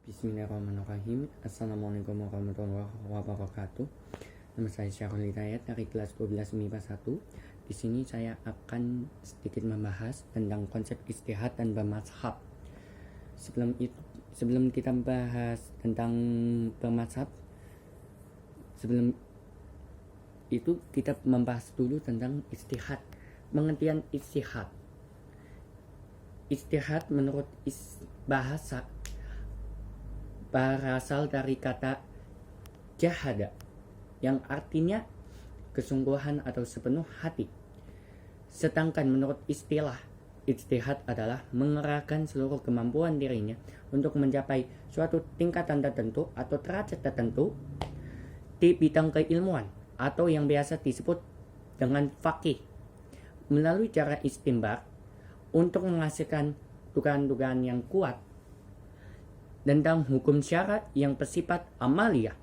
Bismillahirrahmanirrahim. Assalamualaikum warahmatullahi wabarakatuh. Nama saya Syahrul Hidayat dari kelas 12 MIPA 1. Di sini saya akan sedikit membahas tentang konsep ijtihad dan bermazhab. Sebelum kita bahas tentang bermazhab, sebelum itu kita membahas dulu tentang ijtihad. Pengertian ijtihad. Ijtihad menurut bahasa berasal dari kata jahada yang artinya kesungguhan atau sepenuh hati. Sedangkan menurut istilah, ijtihad adalah mengerahkan seluruh kemampuan dirinya untuk mencapai suatu tingkatan tertentu atau derajat tertentu di bidang keilmuan atau yang biasa disebut dengan faqih melalui cara istinbat untuk menghasilkan dugaan-dugaan yang kuat tentang hukum syarat yang bersifat amaliyah.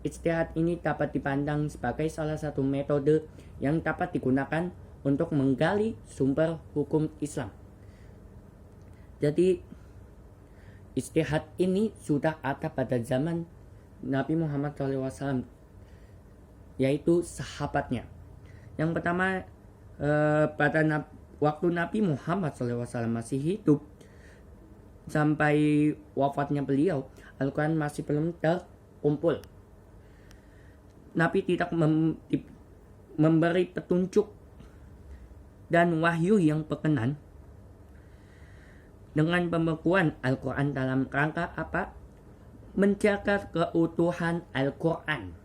Ijtihad ini dapat dipandang sebagai salah satu metode yang dapat digunakan untuk menggali sumber hukum Islam. Jadi ijtihad ini sudah ada pada zaman Nabi Muhammad SAW, yaitu sahabatnya. Yang pertama, pada waktu Nabi Muhammad SAW masih hidup sampai wafatnya beliau, Al-Quran masih belum terkumpul. Nabi tidak memberi petunjuk dan wahyu yang berkenan dengan pembekuan Al-Quran dalam rangka apa? Menjaga keutuhan Al-Quran.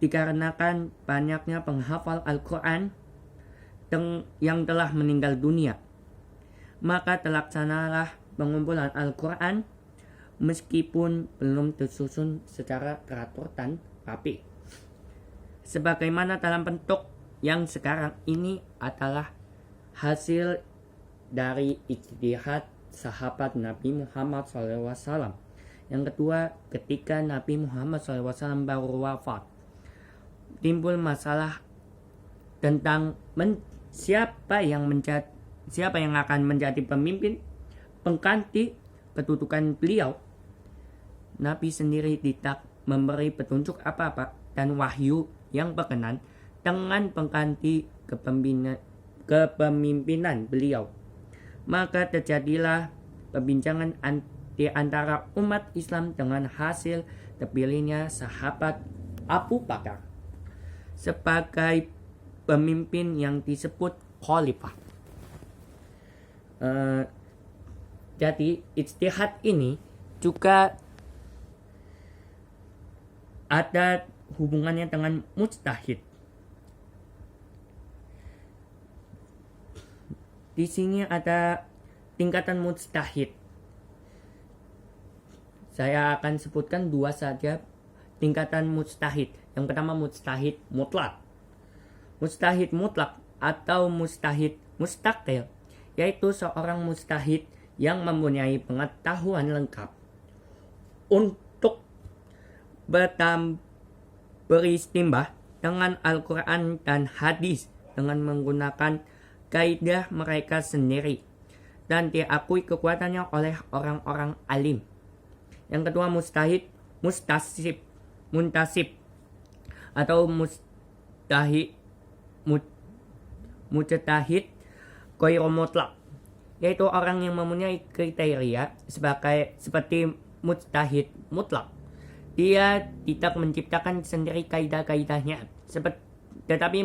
Dikarenakan banyaknya penghafal Al-Quran yang telah meninggal dunia, maka terlaksanalah pengumpulan Al-Quran meskipun belum tersusun secara teratur dan rapi. Sebagaimana dalam bentuk yang sekarang ini adalah hasil dari ijtihad sahabat Nabi Muhammad SAW. Yang kedua, ketika Nabi Muhammad SAW baru wafat, timbul masalah tentang siapa yang akan menjadi pemimpin pengganti kedudukan beliau. Nabi sendiri tidak memberi petunjuk apa-apa dan wahyu yang berkenan dengan pengganti kepemimpinan beliau. Maka terjadilah perbincangan di antara umat Islam dengan hasil terpilihnya sahabat Abu Bakar sebagai pemimpin yang disebut khalifah. Jadi ijtihad ini juga ada hubungannya dengan mujtahid. Di sini ada tingkatan mujtahid. Saya akan sebutkan dua saja tingkatan mujtahid. Yang pertama mujtahid mutlak. Mujtahid mutlak atau mujtahid mustaqil, yaitu seorang mujtahid yang mempunyai pengetahuan lengkap untuk beristimbah dengan Al-Quran dan hadis dengan menggunakan kaidah mereka sendiri dan diakui kekuatannya oleh orang-orang alim. Yang kedua mujtahid muntasib atau mujtahid ghairu mutlak, yaitu orang yang mempunyai kriteria seperti mujtahid mutlak. Dia tidak menciptakan sendiri kaidah-kaidahnya, tetapi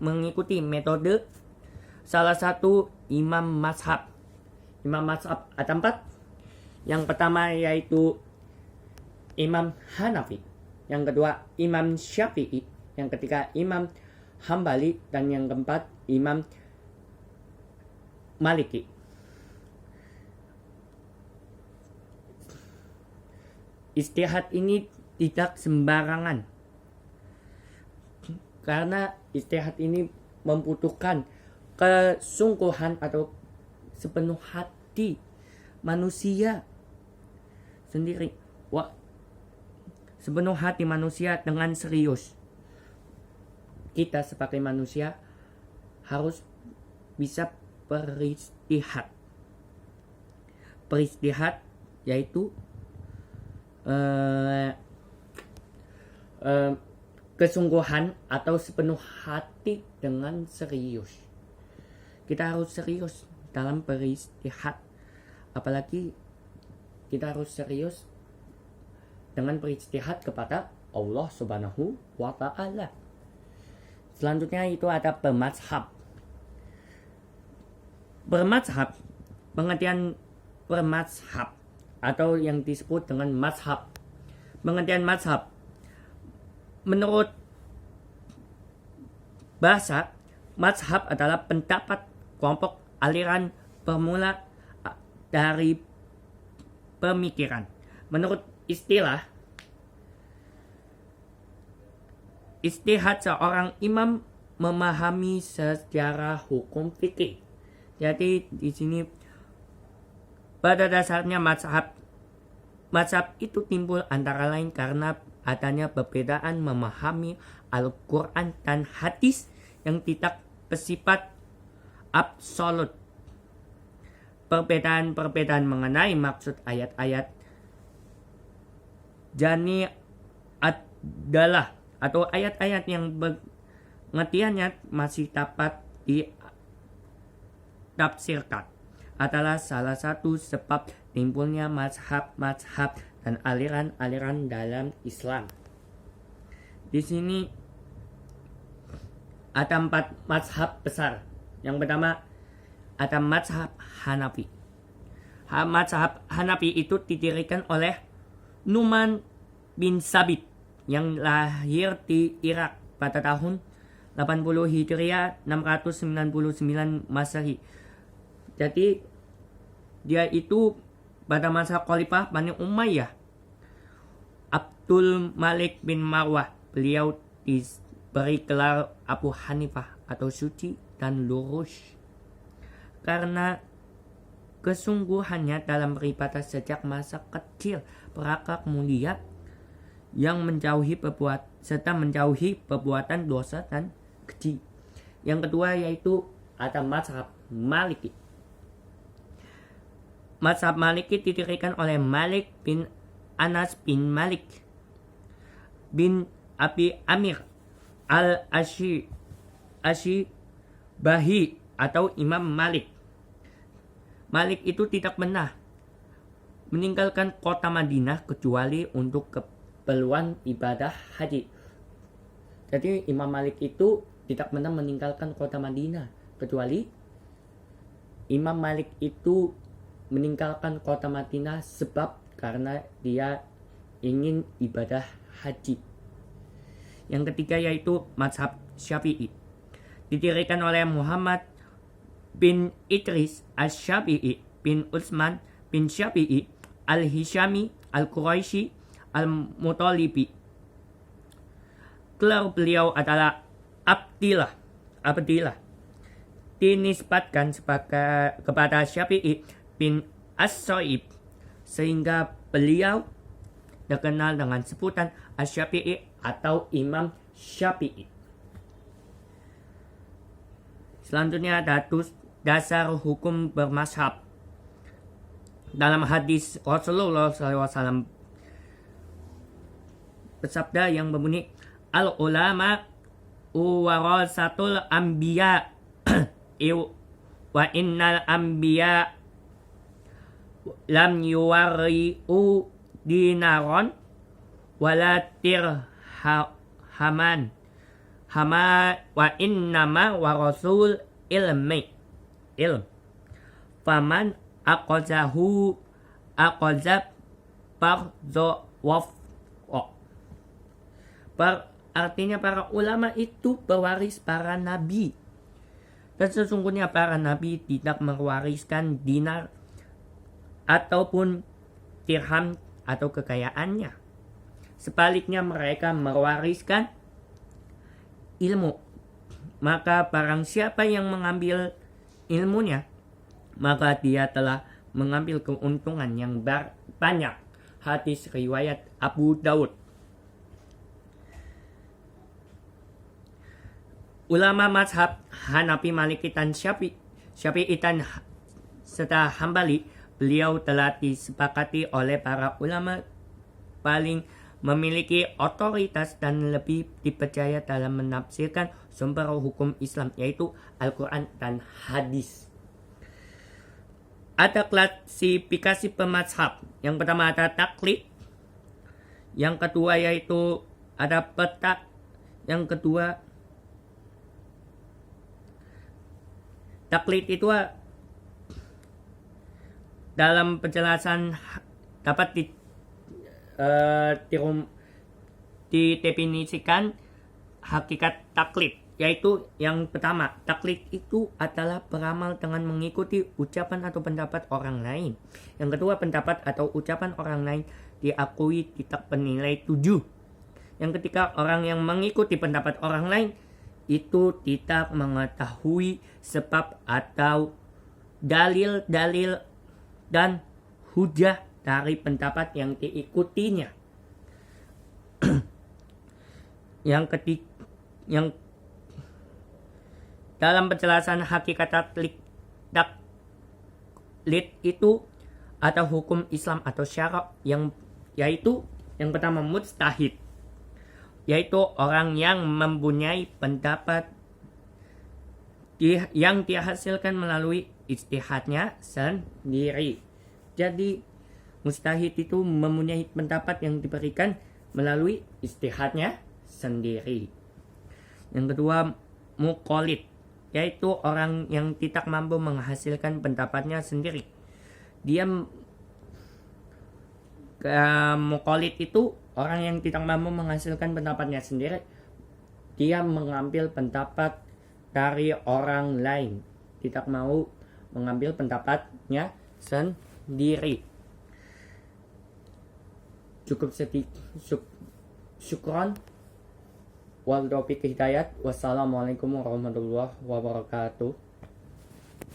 mengikuti metode salah satu imam mazhab. Imam mazhab ada 4. Yang pertama yaitu Imam Hanafi, yang kedua Imam Syafi'i, yang ketiga Imam Hambali, dan yang keempat Imam Maliki. Ijtihad ini tidak sembarangan, karena ijtihad ini membutuhkan kesungguhan atau sepenuh hati manusia sendiri. Sepenuh hati manusia dengan serius. Kita sebagai manusia harus bisa beristihad. Beristihad yaitu kesungguhan atau sepenuh hati dengan serius. Kita harus serius dalam beristihad, apalagi kita harus serius dengan beristihad kepada Allah Subhanahu wa Ta'ala. Selanjutnya itu ada bermazhab. Bermazhab, pengertian bermazhab atau yang disebut dengan mazhab. Pengertian mazhab menurut bahasa, mazhab adalah pendapat kelompok aliran permula dari pemikiran. Menurut istilah, ijtihad seorang imam memahami secara hukum fikih. Jadi di sini pada dasarnya mazhab itu timbul antara lain karena adanya perbedaan memahami Al-Quran dan hadis yang tidak bersifat absolut. Perbedaan mengenai maksud ayat-ayat jani adalah atau ayat-ayat yang pengertiannya masih dapat ditafsirkan adalah salah satu sebab timbulnya mazhab-mazhab dan aliran-aliran dalam Islam. Di sini ada 4 mazhab besar. Yang pertama ada mazhab Hanafi. Mazhab Hanafi itu didirikan oleh Nu'man bin Sabit yang lahir di Irak pada tahun 80 Hijriah 699 Masehi. Jadi dia itu pada masa Khalifah Bani Umayyah Abdul Malik bin Marwah. Beliau diberi gelar Abu Hanifah atau suci dan lurus karena kesungguhannya dalam beribadah sejak masa kecil, berakhlak mulia yang menjauhi perbuatan dosa dan keji. Yang kedua yaitu ada mazhab Maliki. Mazhab Maliki didirikan oleh Malik bin Anas bin Malik bin Abi Amir al-Ashibahi atau Imam Malik. Malik itu tidak pernah meninggalkan kota Madinah kecuali untuk keperluan ibadah haji. Jadi Imam Malik itu tidak pernah meninggalkan kota Madinah kecuali Imam Malik itu meninggalkan kota Madinah sebab karena dia ingin ibadah haji. Yang ketiga yaitu mazhab Syafi'i. Didirikan oleh Muhammad bin Idris al-Syafi'i bin Utsman bin Syafi'i al-Hishami al-Quraisy al-Mutalibi. Gelar beliau adalah Abdillah. Dinisbatkan kepada Syafi'i bin As-Sa'ib sehingga beliau dikenal dengan sebutan Asy-Syafi'i atau Imam Syafi'i. Selanjutnya ada dasar hukum bermazhab. Dalam hadis Rasulullah SAW bersabda yang berbunyi al-ulama warasatul anbiya wa innal anbiya lam yuwari'u dinaron wala dirhaman wa innama warasul ilm faman aqazahu aqazab fardhu artinya para ulama itu pewaris para nabi, dan sesungguhnya para nabi tidak mewariskan dinar ataupun dirham atau kekayaannya. Sebaliknya mereka mewariskan ilmu. Maka barang siapa yang mengambil ilmunya, maka dia telah mengambil keuntungan yang banyak. Hadis riwayat Abu Daud. Ulama mazhab Hanafi, Maliki dan Syafi'i dan serta Hambali beliau telah disepakati oleh para ulama paling memiliki otoritas dan lebih dipercaya dalam menafsirkan sumber hukum Islam, yaitu Al-Quran dan hadis. Ada klasifikasi pemazhab. Yang pertama ada taklid. Yang kedua yaitu ada peta. Yang kedua, taklid itu dalam penjelasan dapat didefinisikan hakikat taklid, yaitu yang pertama, taklid itu adalah beramal dengan mengikuti ucapan atau pendapat orang lain. Yang kedua, pendapat atau ucapan orang lain diakui tidak bernilai 7. Yang ketiga, orang yang mengikuti pendapat orang lain itu tidak mengetahui sebab atau dalil-dalil dan hujah dari pendapat yang diikutinya. Yang dalam penjelasan hakikat taklid itu ada hukum Islam atau syarak yaitu yang pertama mujtahid, yaitu orang yang mempunyai pendapat yang dihasilkan melalui ijtihadnya sendiri. Jadi mujtahid itu mempunyai pendapat yang diberikan melalui ijtihadnya sendiri. Yang kedua, muqallid, yaitu orang yang tidak mampu menghasilkan pendapatnya sendiri. Dia muqallid itu orang yang tidak mampu menghasilkan pendapatnya sendiri. Dia mengambil pendapat dari orang lain, tidak mau mengambil pendapatnya sendiri. Cukup syukron wal taufiq hidayat. Wassalamualaikum warahmatullahi wabarakatuh.